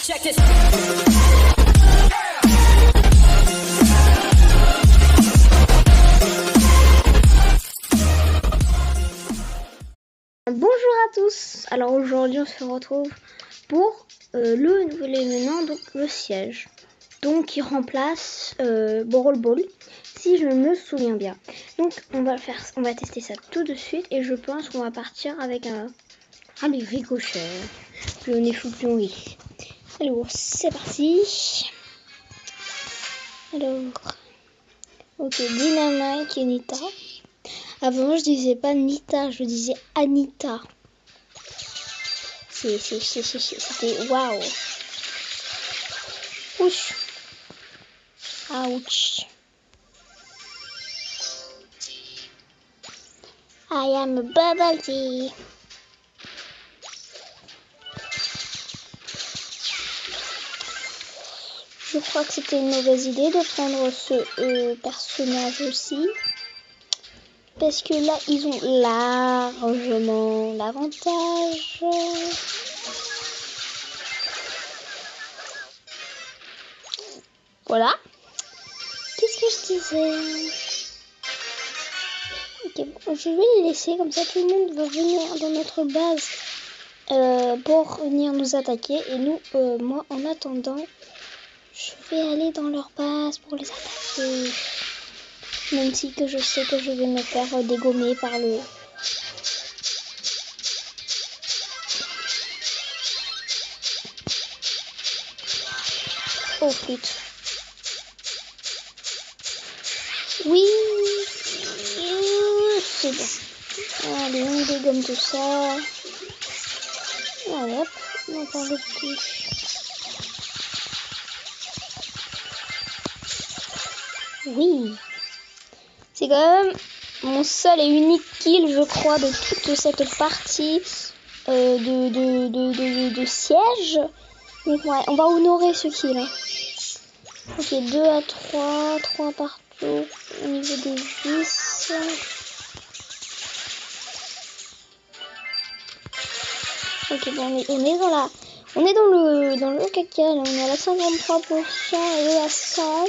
Check this. Bonjour à tous. Alors aujourd'hui on se retrouve pour le nouvel événement, donc le siège. Donc qui remplace Brawl Ball, si je me souviens bien. Donc on va tester ça tout de suite et je pense qu'on va partir avec un ricochet. Plus on est fou, plus on rit. Alors c'est parti. Alors ok, Dynamite et Nita. Avant je disais pas Nita, je disais Anita. C'était waouh. Ouch. Ouch. I am a bubble tea. Je crois que c'était une mauvaise idée de prendre ce personnage aussi. Parce que là, ils ont largement l'avantage. Voilà. Qu'est-ce que je disais? Ok, bon, je vais les laisser, comme ça tout le monde va venir dans notre base pour venir nous attaquer. Et nous, moi, en attendant, je vais aller dans leur base pour les attaquer. Même si que je sais que je vais me faire dégommer par le... Oh flûte. Oui, c'est bon. Allez, on dégomme tout ça. Allez hop, on en parle plus. Oui. C'est quand même mon seul et unique kill, je crois, de toute cette partie de siège. Donc ouais, on va honorer ce kill. Hein. Ok, 2 à 3, 3 partout au niveau des vis. Ok, bon, on est dans le caca, là, on est à la 53% et à 100.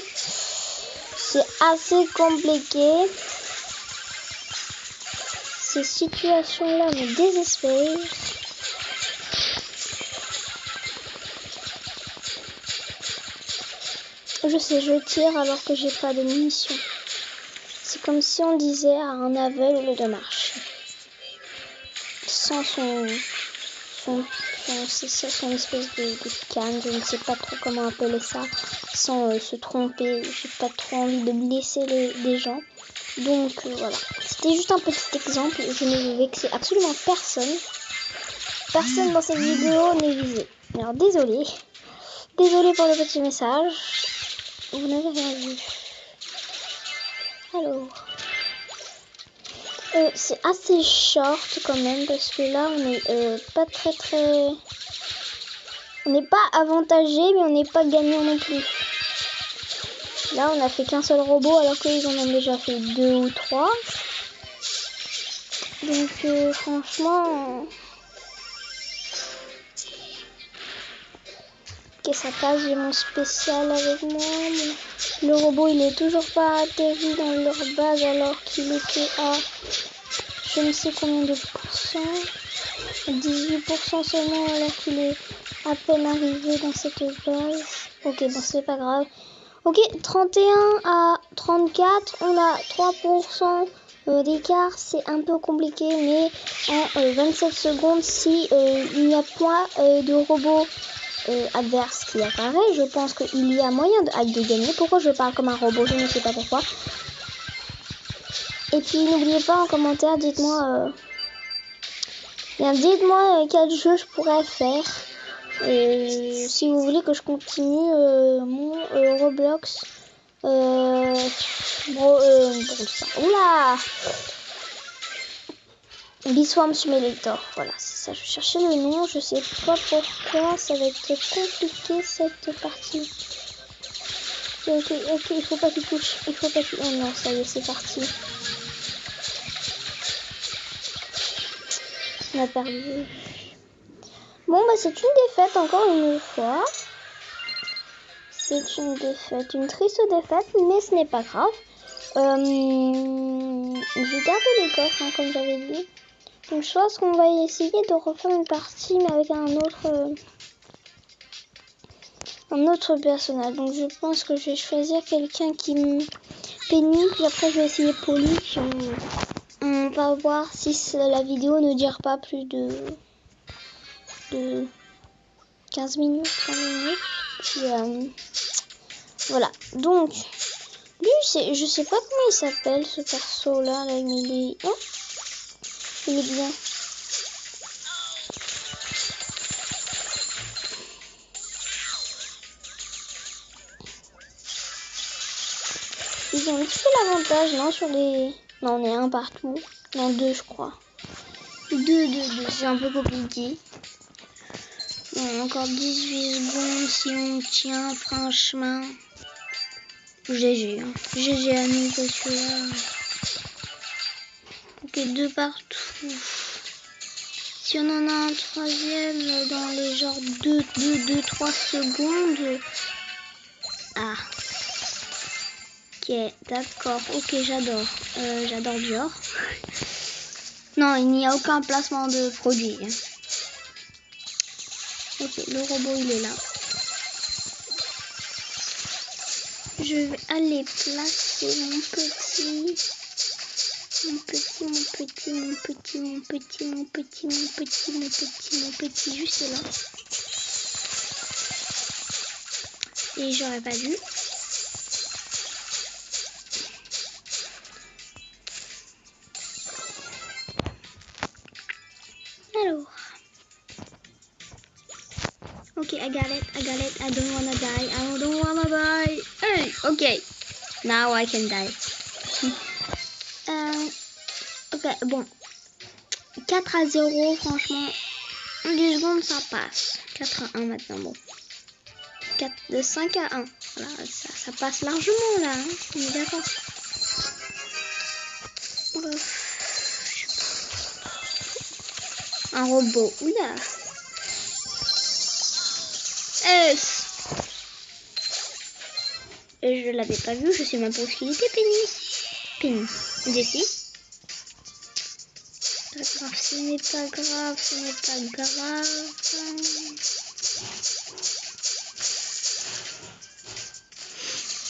C'est assez compliqué. Ces situations-là me désespèrent. Je sais, je tire alors que j'ai pas de munitions. C'est comme si on disait à un aveugle au lieu de marcher. Sans son espèce de canne, je ne sais pas trop comment appeler ça, sans se tromper. J'ai pas trop envie de blesser les gens. Donc voilà, c'était juste un petit exemple, je ne veux vexer absolument personne. Personne dans cette vidéo n'est visé. Alors désolé pour le petit message, vous n'avez rien vu. Alors, c'est assez short quand même, parce que là on est pas très... On n'est pas avantagé, mais on n'est pas gagnant non plus. Là, on a fait qu'un seul robot, alors qu'ils en ont déjà fait 2 ou 3. Donc, franchement... Ok, ça passe, j'ai mon spécial avec moi. Le robot, il est toujours pas atterri dans leur base, alors qu'il était à... Je ne sais combien de pourcents. 18% seulement, alors qu'il est à peine arrivé dans cette base. Ok, bon, c'est pas grave. Ok, 31 à 34, on a 3% d'écart, c'est un peu compliqué, mais en 27 secondes, si il n'y a point de robot adverse qui apparaît, je pense qu'il y a moyen de gagner. Pourquoi je parle comme un robot, je ne sais pas pourquoi. Et puis n'oubliez pas en commentaire, dites-moi quel jeu je pourrais faire. Si vous voulez que je continue mon Roblox. Oula, Biswarm Simulator, voilà, c'est ça, je cherchais le nom, je sais pas pourquoi, ça va être compliqué cette partie. Ok, il faut pas qu'il touche, oh non, ça y est, c'est parti. On a perdu. Bon, bah c'est une défaite encore une fois. C'est une défaite, une triste défaite, mais ce n'est pas grave. Je vais garder les coffres, hein, comme j'avais dit. Donc je pense qu'on va essayer de refaire une partie, mais avec un autre personnage. Donc je pense que je vais choisir quelqu'un qui me pénible, puis après je vais essayer Polly. Puis on va voir si la vidéo ne dure pas plus de 15 minutes, 30 minutes. Puis voilà. Donc lui, je sais pas comment il s'appelle ce perso là, mais il est, oh, il est bien. Ils ont un petit peu l'avantage, non, sur les... Non, on est un partout. Non, deux, je crois. Deux. C'est un peu compliqué. Bon, encore 18 secondes si on tient, franchement. GG, hein. GG à nous, parce que là... Ok, deux partout. Si on en a un troisième dans les genres 2-3 secondes... Ah. Ok, d'accord. Ok, j'adore. J'adore Dior. Non, il n'y a aucun placement de produit. Ok, le robot, il est là. Je vais aller placer mon petit, juste là. Et j'aurais pas dû. Alors. Ok, I got it. I don't wanna die. Hey, ok. Now I can die. Ok, bon. 4-0, franchement. 10 secondes, ça passe. 4-1 maintenant, bon. De 5-1. Voilà, ça passe largement là. Hein. On est d'accord. Un robot. Oula. Et je l'avais pas vu. Je sais même pas où il était, Penny. Jessie. Ce n'est pas grave.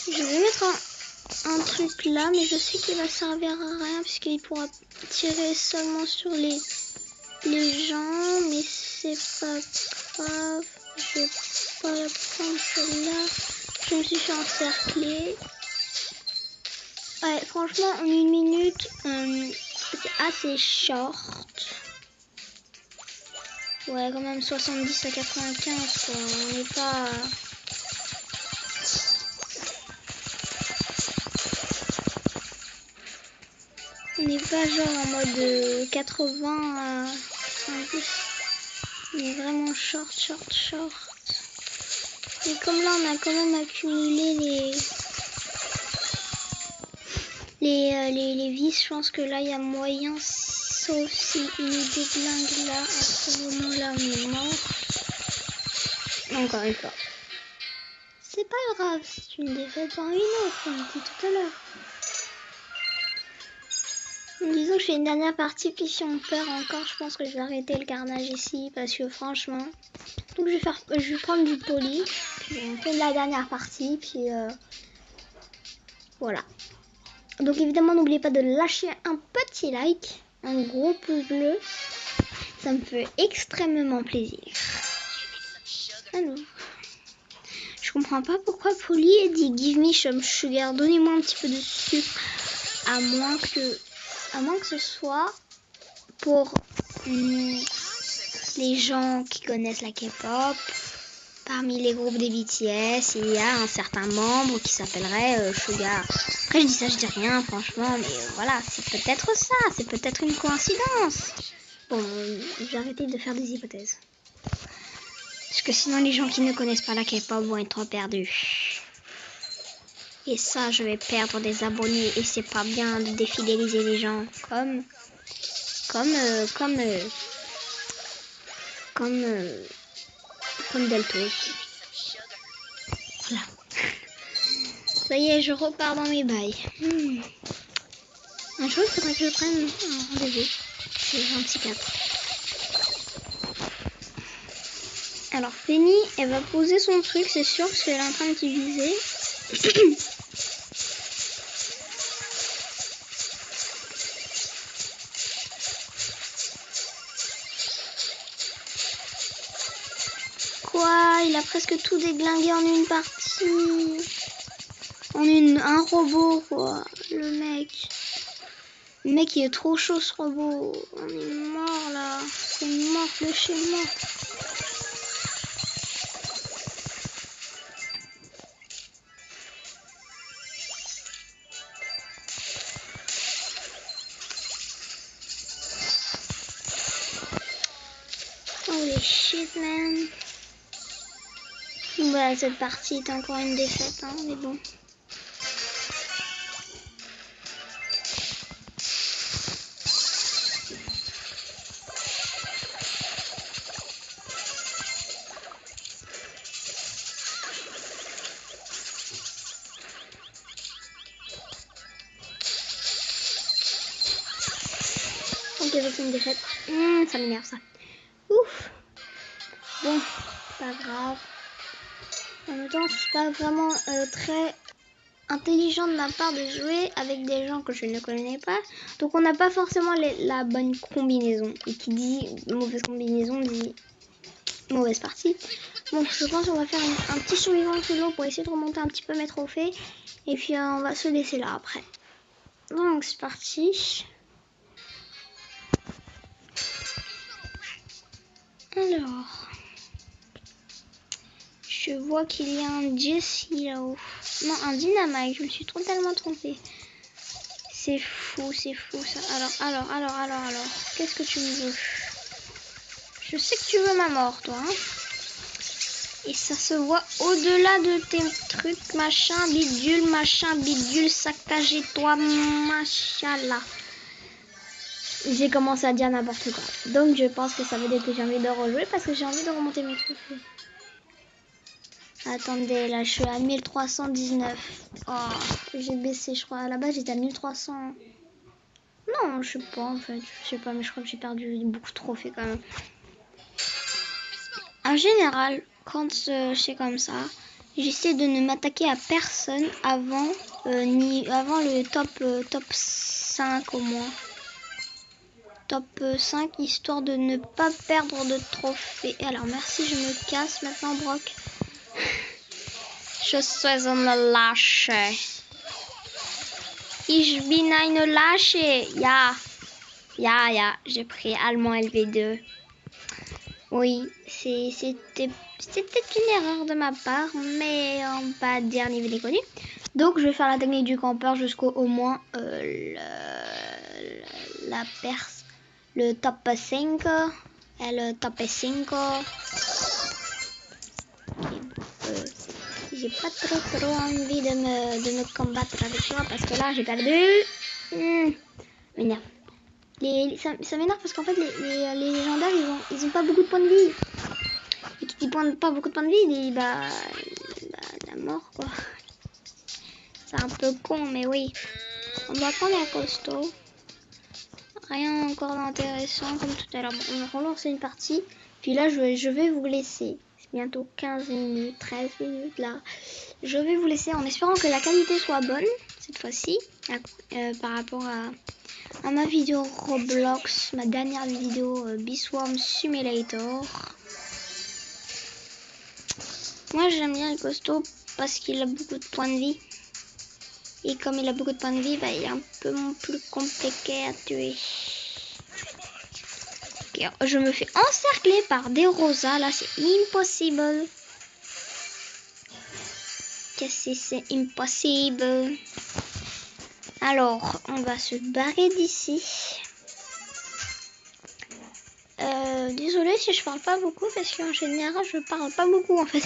Je vais mettre un truc là, mais je sais qu'il va servir à rien puisqu'il pourra tirer seulement sur les gens, mais c'est pas grave. Je vais pas la prendre celle-là. Je me suis fait encercler. Ouais, franchement, en 1 minute, c'est assez short. Ouais, quand même 70 à 95, quoi. On n'est pas... On n'est pas genre en mode 80 à 110. On est vraiment short. Et comme là, on a quand même accumulé les vis, je pense que là, il y a moyen, sauf si il nous déglingue là, à ce moment-là, on est mort. Encore une fois. C'est pas grave, c'est une défaite par une autre, comme dit tout à l'heure. Disons que je fais une dernière partie, puis si on perd encore, je pense que je vais arrêter le carnage ici, parce que franchement... Donc je vais prendre du Polly, puis on fait la dernière partie, puis voilà. Donc évidemment, n'oubliez pas de lâcher un petit like, un gros pouce bleu, ça me fait extrêmement plaisir. Alors, je comprends pas pourquoi Polly dit give me some sugar, donnez-moi un petit peu de sucre, à moins que ce soit pour les gens qui connaissent la K-pop. Parmi les groupes des BTS, il y a un certain membre qui s'appellerait Sugar. Après je dis ça, je dis rien franchement, mais voilà, c'est peut-être ça, c'est peut-être une coïncidence. Bon, je vais arrêter de faire des hypothèses. Parce que sinon les gens qui ne connaissent pas la K-pop vont être trop perdus. Et ça, je vais perdre des abonnés et c'est pas bien de défidéliser les gens comme comme Deltos. Voilà. Ça y est, je repars dans mes bails. Un jour, il faudrait que je prenne un rendez-vous chez un psychiatre. Alors, Penny, elle va poser son truc, c'est sûr, parce qu'elle est en train d'utiliser. Quoi? Il a presque tout déglingué en une partie. Un robot, quoi. Le mec. Le mec, il est trop chaud, ce robot. On est mort, là. C'est mort de chez moi. Holy shit, man. Voilà, cette partie est encore une défaite, hein, mais bon. Ok, c'est une défaite. Ça m'énerve, ça. Ouf. Bon, pas grave. En même temps, c'est pas vraiment très intelligent de ma part de jouer avec des gens que je ne connais pas. Donc on n'a pas forcément la bonne combinaison. Et qui dit mauvaise combinaison dit mauvaise partie. Bon, je pense qu'on va faire un petit survivant solo pour essayer de remonter un petit peu mes trophées. Et puis on va se laisser là après. Donc c'est parti. Alors, je vois qu'il y a un Jesse là-haut. Non, un Dynamite, je me suis totalement trompée. C'est fou ça. Alors. Qu'est-ce que tu me veux? Je sais que tu veux ma mort, toi. Hein, et ça se voit au-delà de tes trucs, machin, bidule, saccagé-toi, machallah. J'ai commencé à dire n'importe quoi. Donc je pense que ça veut dire que j'ai envie de rejouer parce que j'ai envie de remonter mes trophées. Attendez, là je suis à 1319. Oh, j'ai baissé, je crois. À la base j'étais à 1300. Non, je sais pas en fait. Je sais pas, mais je crois que j'ai perdu beaucoup de trophées quand même. En général, quand c'est comme ça, j'essaie de ne m'attaquer à personne avant, avant le top 5 au moins. Top 5, histoire de ne pas perdre de trophées. Alors merci, je me casse maintenant, Brock. Je suis une lâche. Ich bin eine lâche. Ja, j'ai pris allemand LV2. Oui, c'était une erreur de ma part, mais on va dire niveau déconnu. Donc je vais faire la technique du campeur jusqu'au au moins la perce, le top 5 et le top 5. J'ai pas trop envie de me combattre avec toi parce que là j'ai perdu. M'énerve. Ça m'énerve parce qu'en fait les légendaires ils ont pas beaucoup de points de vie. Et qui dit pas beaucoup de points de vie, bah la mort quoi. C'est un peu con mais oui. On va prendre un costaud. Rien encore d'intéressant comme tout à l'heure. Bon, on va relancer une partie. Puis là je vais vous laisser. C'est bientôt 15 minutes, 13 minutes là. Je vais vous laisser en espérant que la qualité soit bonne cette fois-ci. Par rapport à ma vidéo Roblox, ma dernière vidéo Beeswarm Simulator. Moi j'aime bien le costaud parce qu'il a beaucoup de points de vie. Et comme il a beaucoup de points de vie, bah, il est un peu plus compliqué à tuer. Okay, je me fais encercler par des rosas, là c'est impossible. Qu'est-ce que c'est impossible? Alors, on va se barrer d'ici. Désolée si je parle pas beaucoup parce qu'en général je parle pas beaucoup en fait.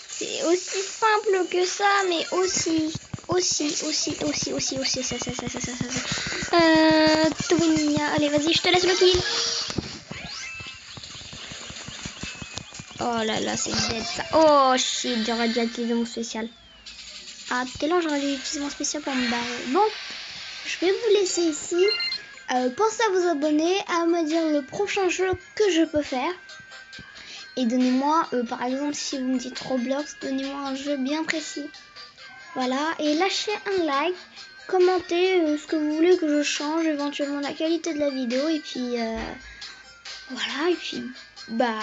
C'est aussi simple que ça, mais aussi ça. Allez vas-y, je te laisse le kill. Oh là là, c'est dead ça. Oh shit, j'aurais dû utiliser mon spécial. Ah, tout à l'heure, j'aurais dû utiliser mon spécial pour me barrer. Bon, je vais vous laisser ici. Pensez à vous abonner, à me dire le prochain jeu que je peux faire. Et donnez-moi, par exemple, si vous me dites Roblox, donnez-moi un jeu bien précis. Voilà, et lâchez un like, commentez ce que vous voulez que je change, éventuellement la qualité de la vidéo. Et puis, voilà, et puis, bah,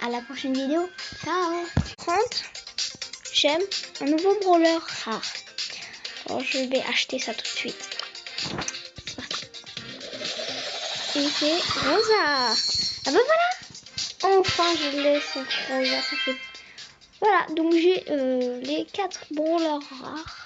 à la prochaine vidéo. Ciao. 30, j'aime un nouveau brawler rare. Alors, je vais acheter ça tout de suite. Et c'est Rosa. Ah bah voilà. Enfin, je laisse Rosa. Ça fait... Voilà, donc j'ai les 4 brawlers rares.